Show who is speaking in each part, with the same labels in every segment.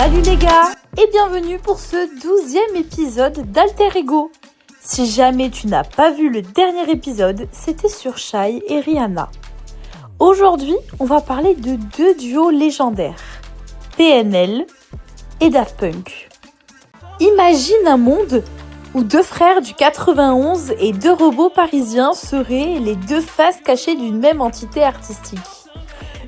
Speaker 1: Salut les gars et bienvenue pour ce 12e épisode d'Alter Ego. Si jamais tu n'as pas vu le dernier épisode, c'était sur Shai et Rihanna. Aujourd'hui, on va parler de deux duos légendaires, PNL et Daft Punk. Imagine un monde où deux frères du 91 et deux robots parisiens seraient les deux faces cachées d'une même entité artistique.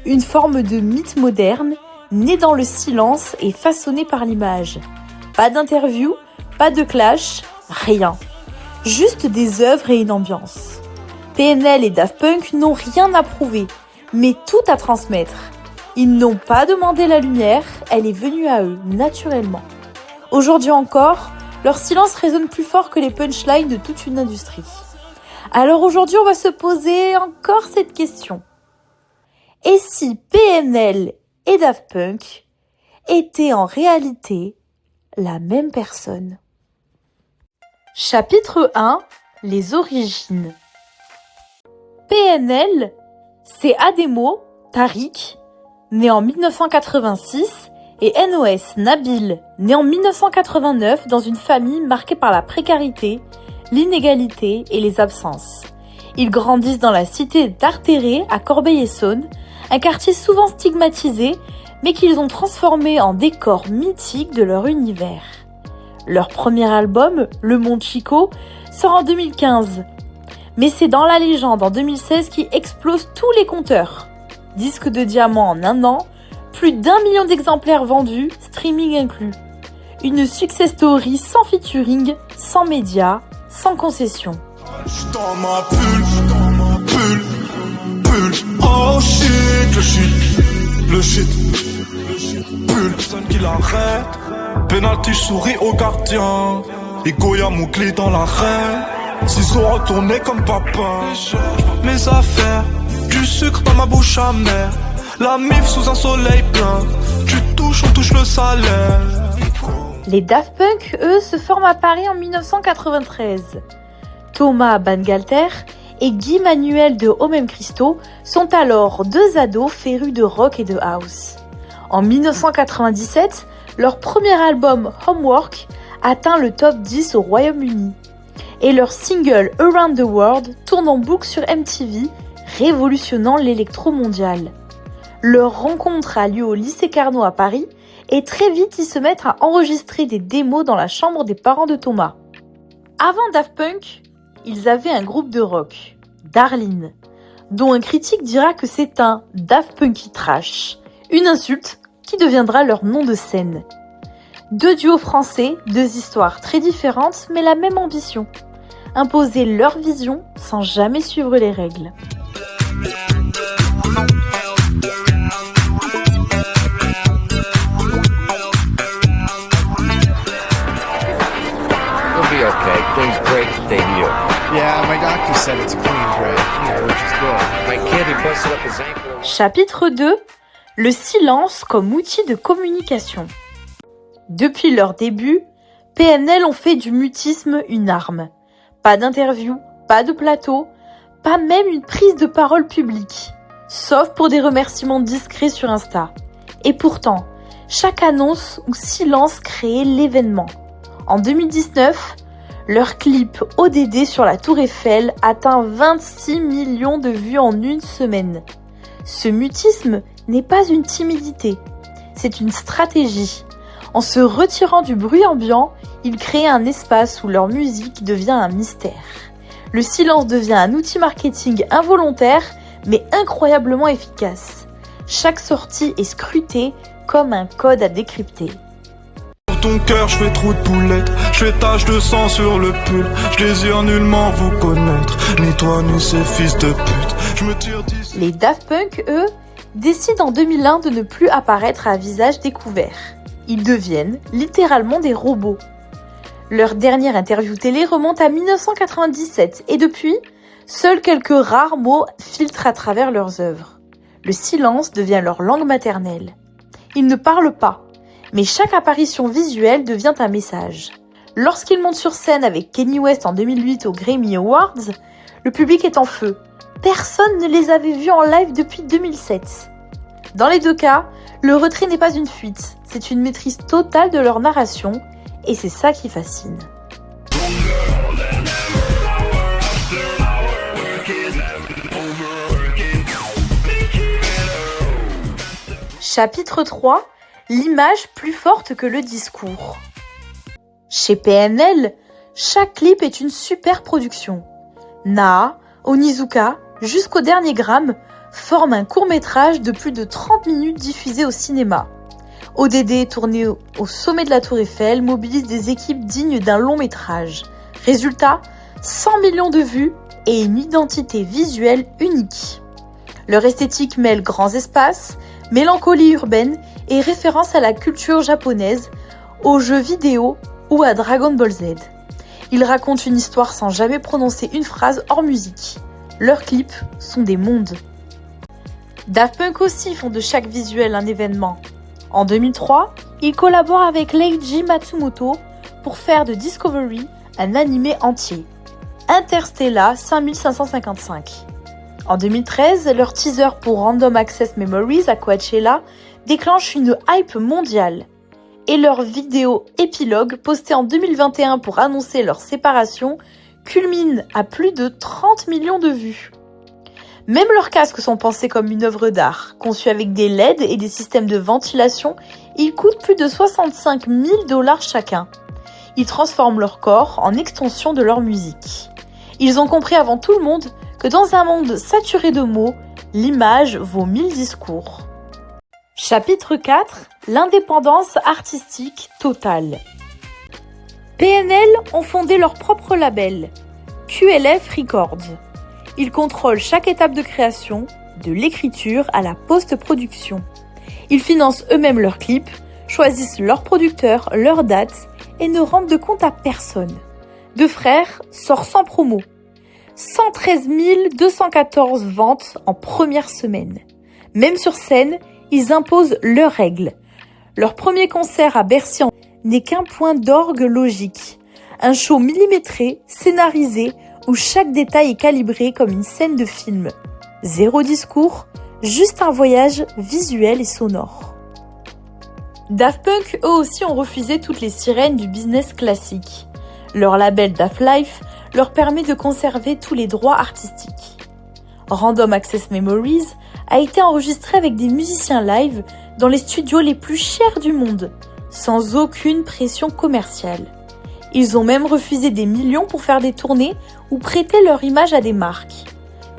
Speaker 1: Une forme de mythe moderne, né dans le silence et façonné par l'image. Pas d'interview, pas de clash, rien. Juste des œuvres et une ambiance. PNL et Daft Punk n'ont rien à prouver, mais tout à transmettre. Ils n'ont pas demandé la lumière, elle est venue à eux, naturellement. Aujourd'hui encore, leur silence résonne plus fort que les punchlines de toute une industrie. Alors aujourd'hui, on va se poser encore cette question. Et si PNL et Daft Punk étaient en réalité la même personne? Chapitre 1, les origines. PNL, c'est Ademo Tariq, né en 1986, et NOS Nabil, né en 1989 dans une famille marquée par la précarité, l'inégalité et les absences. Ils grandissent dans la cité d'Artéré à Corbeil-Essonnes, un quartier souvent stigmatisé, mais qu'ils ont transformé en décor mythique de leur univers. Leur premier album, Le Monde Chico, sort en 2015. Mais c'est dans la légende en 2016 qui explose tous les compteurs. Disque de diamant en un an, plus d'1 million d'exemplaires vendus, streaming inclus. Une success story sans featuring, sans médias, sans concession.
Speaker 2: Dans ma bulle, oh shit, le shit, bulle, personne qui l'arrête. Penalty, je souris au gardien, et Goya mon clé dans l'arène. S'ils sont retournés comme papa, mes affaires, du sucre dans ma bouche amère. La mif sous un soleil plein, on touche le salaire.
Speaker 1: Les Daft Punk, eux, se forment à Paris en 1993. Thomas Bangalter et Guy Manuel de Homem Christo sont alors deux ados férus de rock et de house. En 1997, leur premier album Homework atteint le top 10 au Royaume-Uni. Et leur single Around the World tourne en boucle sur MTV, révolutionnant l'électro mondial. Leur rencontre a lieu au lycée Carnot à Paris et très vite ils se mettent à enregistrer des démos dans la chambre des parents de Thomas. Avant Daft Punk, ils avaient un groupe de rock, Darlene, dont un critique dira que c'est un Daft Punky trash, une insulte qui deviendra leur nom de scène. Deux duos français, deux histoires très différentes mais la même ambition, imposer leur vision sans jamais suivre les règles.
Speaker 3: Okay, clean break, stay here.
Speaker 4: Yeah, my doctor said it's a clean break, which is good.
Speaker 3: My kid, he busted up his ankle.
Speaker 1: Chapitre 2, le silence comme outil de communication. Depuis leur début, PNL ont fait du mutisme une arme. Pas d'interview, pas de plateau, pas même une prise de parole publique, sauf pour des remerciements discrets sur Insta. Et pourtant, chaque annonce ou silence créait l'événement. En 2019, leur clip ODD sur la Tour Eiffel atteint 26 millions de vues en une semaine. Ce mutisme n'est pas une timidité, c'est une stratégie. En se retirant du bruit ambiant, ils créent un espace où leur musique devient un mystère. Le silence devient un outil marketing involontaire, mais incroyablement efficace. Chaque sortie est scrutée comme un code à décrypter.
Speaker 2: Ton cœur, je fais trop de boulettes, je fais tache de sang sur le pull. Je désire nullement vous connaître, ni toi ni ces fils de pute. Je me tire d'ici.
Speaker 1: Les Daft Punk, eux, décident en 2001 de ne plus apparaître à visage découvert. Ils deviennent littéralement des robots. Leur dernière interview télé remonte à 1997 et depuis, seuls quelques rares mots filtrent à travers leurs œuvres. Le silence devient leur langue maternelle. Ils ne parlent pas. Mais chaque apparition visuelle devient un message. Lorsqu'ils montent sur scène avec Kanye West en 2008 aux Grammy Awards, le public est en feu. Personne ne les avait vus en live depuis 2007. Dans les deux cas, le retrait n'est pas une fuite, c'est une maîtrise totale de leur narration, et c'est ça qui fascine. Chapitre 3. L'image plus forte que le discours. Chez PNL, chaque clip est une super production. Naa, Onizuka, jusqu'au dernier gramme, forment un court-métrage de plus de 30 minutes diffusé au cinéma. ODD, tourné au sommet de la Tour Eiffel, mobilise des équipes dignes d'un long-métrage. Résultat, 100 millions de vues et une identité visuelle unique. Leur esthétique mêle grands espaces, mélancolie urbaine et référence à la culture japonaise, aux jeux vidéo ou à Dragon Ball Z. Ils racontent une histoire sans jamais prononcer une phrase hors musique. Leurs clips sont des mondes. Daft Punk aussi font de chaque visuel un événement. En 2003, ils collaborent avec Leiji Matsumoto pour faire de Discovery un animé entier. Interstellar 5555. En 2013, leur teaser pour Random Access Memories à Coachella déclenche une hype mondiale. Et leur vidéo épilogue, postée en 2021 pour annoncer leur séparation, culmine à plus de 30 millions de vues. Même leurs casques sont pensés comme une œuvre d'art. Conçus avec des LED et des systèmes de ventilation, ils coûtent plus de 65 000 $ chacun. Ils transforment leur corps en extension de leur musique. Ils ont compris avant tout le monde que dans un monde saturé de mots, l'image vaut 1000 discours. Chapitre 4. L'indépendance artistique totale. PNL ont fondé leur propre label, QLF Records. Ils contrôlent chaque étape de création, de l'écriture à la post-production. Ils financent eux-mêmes leurs clips, choisissent leurs producteurs, leurs dates et ne rendent de compte à personne. Deux Frères sort sans promo. 113 214 ventes en première semaine. Même sur scène, ils imposent leurs règles. Leur premier concert à Bercy n'est qu'un point d'orgue logique. Un show millimétré, scénarisé, où chaque détail est calibré comme une scène de film. Zéro discours, juste un voyage visuel et sonore. Daft Punk, eux aussi, ont refusé toutes les sirènes du business classique. Leur label Daft Life leur permet de conserver tous les droits artistiques. Random Access Memories a été enregistré avec des musiciens live dans les studios les plus chers du monde, sans aucune pression commerciale. Ils ont même refusé des millions pour faire des tournées ou prêter leur image à des marques.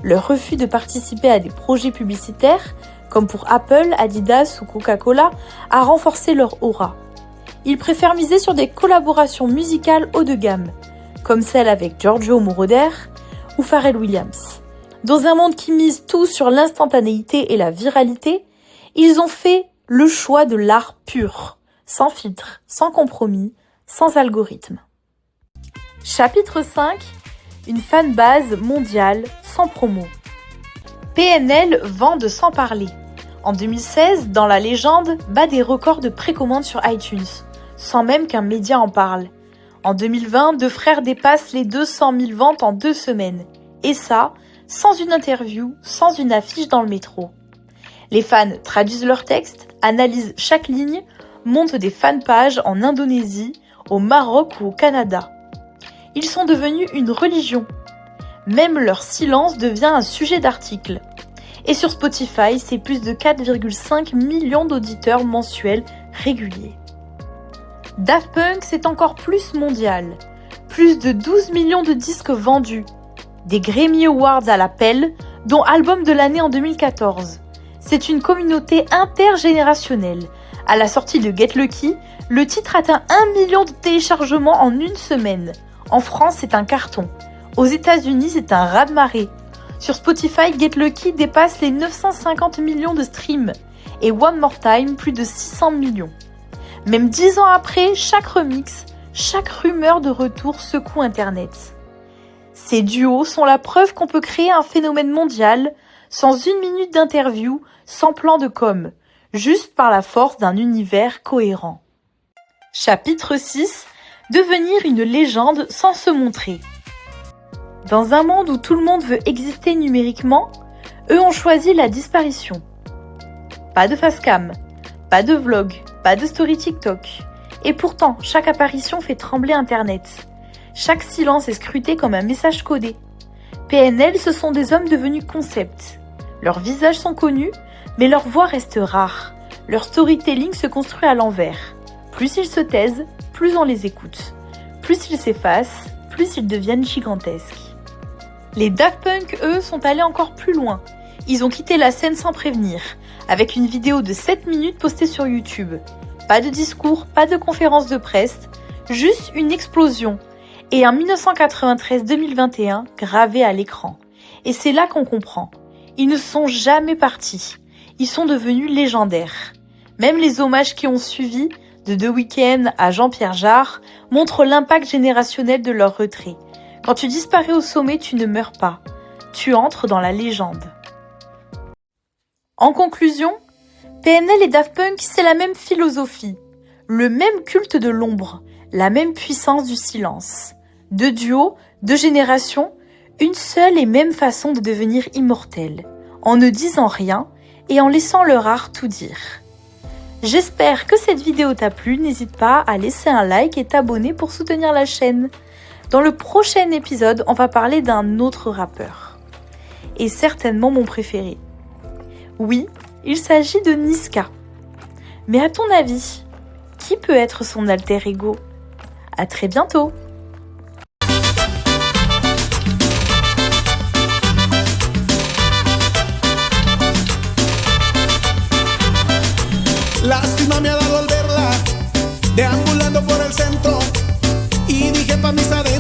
Speaker 1: Leur refus de participer à des projets publicitaires, comme pour Apple, Adidas ou Coca-Cola, a renforcé leur aura. Ils préfèrent miser sur des collaborations musicales haut de gamme, comme celle avec Giorgio Moroder ou Pharrell Williams. Dans un monde qui mise tout sur l'instantanéité et la viralité, ils ont fait le choix de l'art pur, sans filtre, sans compromis, sans algorithme. Chapitre 5. Une fanbase mondiale sans promo. PNL vend de sans parler. En 2016, Dans la légende, bat des records de précommande sur iTunes, sans même qu'un média en parle. En 2020, Deux Frères dépassent les 200 000 ventes en 2 semaines. Et ça, sans une interview, sans une affiche dans le métro. Les fans traduisent leurs textes, analysent chaque ligne, montent des fanpages en Indonésie, au Maroc ou au Canada. Ils sont devenus une religion. Même leur silence devient un sujet d'article. Et sur Spotify, c'est plus de 4,5 millions d'auditeurs mensuels réguliers. Daft Punk, c'est encore plus mondial. Plus de 12 millions de disques vendus. Des Grammy Awards à l'appel, dont album de l'année en 2014. C'est une communauté intergénérationnelle. À la sortie de Get Lucky, le titre atteint 1 million de téléchargements en une semaine. En France, c'est un carton. Aux États-Unis, c'est un raz-de-marée. Sur Spotify, Get Lucky dépasse les 950 millions de streams. Et One More Time, plus de 600 millions. Même 10 ans après, chaque remix, chaque rumeur de retour secoue Internet. Ces duos sont la preuve qu'on peut créer un phénomène mondial sans 1 minute d'interview, sans plan de com', juste par la force d'un univers cohérent. Chapitre 6. Devenir une légende sans se montrer. Dans un monde où tout le monde veut exister numériquement, eux ont choisi la disparition. Pas de facecam, pas de vlog, pas de story TikTok. Et pourtant, chaque apparition fait trembler Internet. Chaque silence est scruté comme un message codé. PNL, ce sont des hommes devenus concepts. Leurs visages sont connus, mais leur voix reste rare. Leur storytelling se construit à l'envers. Plus ils se taisent, plus on les écoute. Plus ils s'effacent, plus ils deviennent gigantesques. Les Daft Punk, eux, sont allés encore plus loin. Ils ont quitté la scène sans prévenir, avec une vidéo de 7 minutes postée sur YouTube. Pas de discours, pas de conférence de presse, juste une explosion. Et un 1993-2021 gravé à l'écran. Et c'est là qu'on comprend. Ils ne sont jamais partis. Ils sont devenus légendaires. Même les hommages qui ont suivi, de The Weeknd à Jean-Pierre Jarre, montrent l'impact générationnel de leur retrait. Quand tu disparais au sommet, tu ne meurs pas. Tu entres dans la légende. En conclusion, PNL et Daft Punk, c'est la même philosophie, le même culte de l'ombre, la même puissance du silence. Deux duos, deux générations, une seule et même façon de devenir immortel, en ne disant rien et en laissant leur art tout dire. J'espère que cette vidéo t'a plu, n'hésite pas à laisser un like et t'abonner pour soutenir la chaîne. Dans le prochain épisode, on va parler d'un autre rappeur. Et certainement mon préféré. Oui, il s'agit de Niska. Mais à ton avis, qui peut être son alter ego ? À très bientôt!